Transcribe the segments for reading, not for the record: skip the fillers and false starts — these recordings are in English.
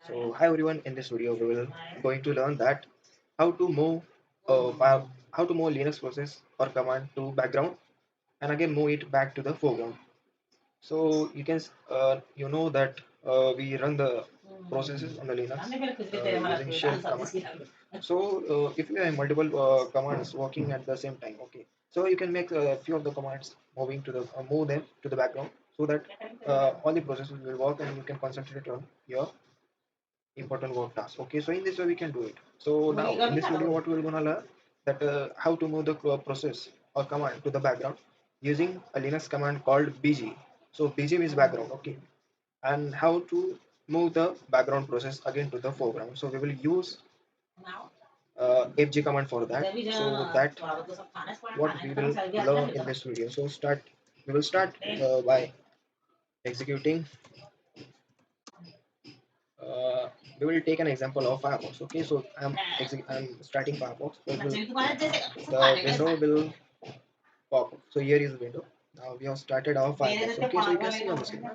So hi everyone, in this video we will going to learn that how to move how to move Linux process or command to background and again move it back to the foreground. So you can you know that we run the processes on the Linux using shell command. So if you have multiple commands working at the same time, okay, so you can make a few of the commands moving to the move them to the background so that all the processes will work and you can concentrate on your important work task. Okay, so in this way we can do it. So now in this video what we're gonna learn that how to move the process or command to the background using a Linux command called bg. So bg means background, okay, and how to move the background process again to the foreground. So we will use fg command for that. So that what we will learn in this video. So we will start by executing uh, we will take an example of Firefox. Okay, so I'm starting Firefox. So the window will pop up. So here is the window. Now we have started our Firefox. Okay, so you can see on the screen.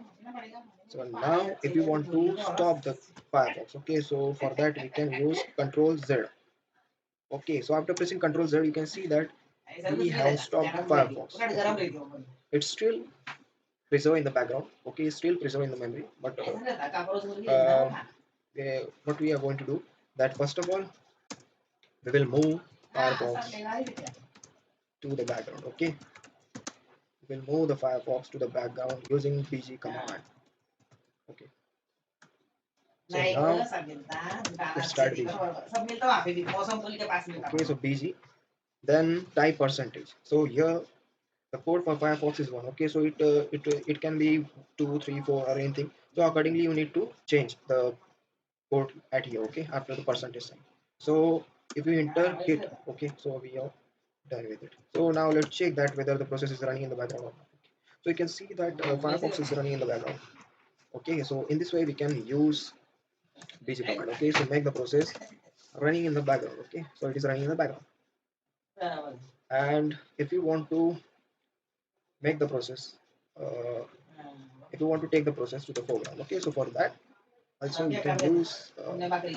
So now if you want to stop the Firefox, okay, so for that we can use Control Z. Okay, so after pressing Control Z, you can see that we have stopped Firefox. Okay. It's still preserved in the background. Okay, it's still preserved in the memory, but what we are going to do that first of all we will move Firefox to the background. Okay, we will move the Firefox to the background using bg command. Okay, so now let's start bg. Okay, so bg, then type percentage. So here the code for Firefox is 1. Okay, so it can be 2, 3, 4 or anything. So accordingly you need to change the code at here. Okay, after the percentage sign. So if you enter hit, okay, so we are done with it. So now let's check that whether the process is running in the background or not. So you can see that Firefox is running in the background. Okay, so in this way we can use bg command. Okay, so make the process running in the background. Okay, so it is running in the background. And if you want to make the process, uh, if you want to take the process to the foreground, okay, so for that also you can use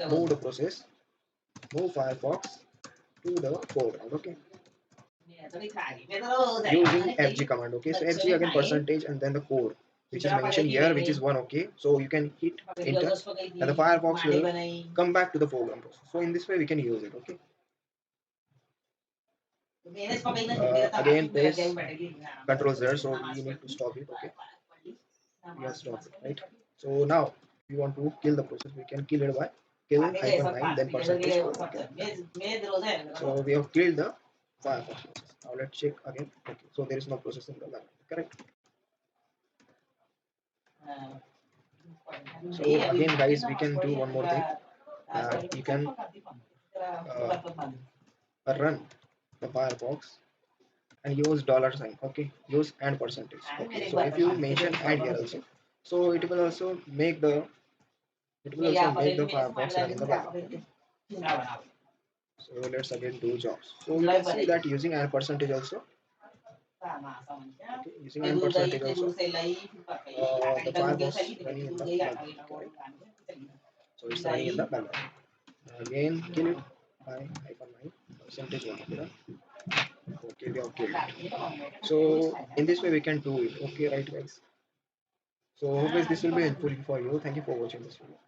move the process, move Firefox to the foreground. Okay, using fg command. Okay, so fg again percentage and then the code which is mentioned here, which is 1. Okay, so you can hit enter and the Firefox will come back to the foreground process. So in this way we can use it. Okay, again press Control Z, so we need to stop it. Okay, we have stopped it, right? So now if you want to kill the process, we can kill it by kill -9 then percentage code. Okay, so we have killed the Firefox process. Now let's check again. Okay, so there is no process in the background, correct? So again guys, we can do one more thing. You can run the Firefox and use dollar sign. Okay, use and percentage. Okay, so if you mention and here also, so it will also make the Firefox run in the background. Okay, so let's again do jobs. So you can see that using and percentage also. Okay, using and percentage also, the Firefox running in the background. Okay, right? So it's running in the background. Again, kill it by -9 percentage 1. Okay, okay, we have killed it. So in this way we can do it. Okay, right guys. So hope guys this will be helpful for you. Thank you for watching this video.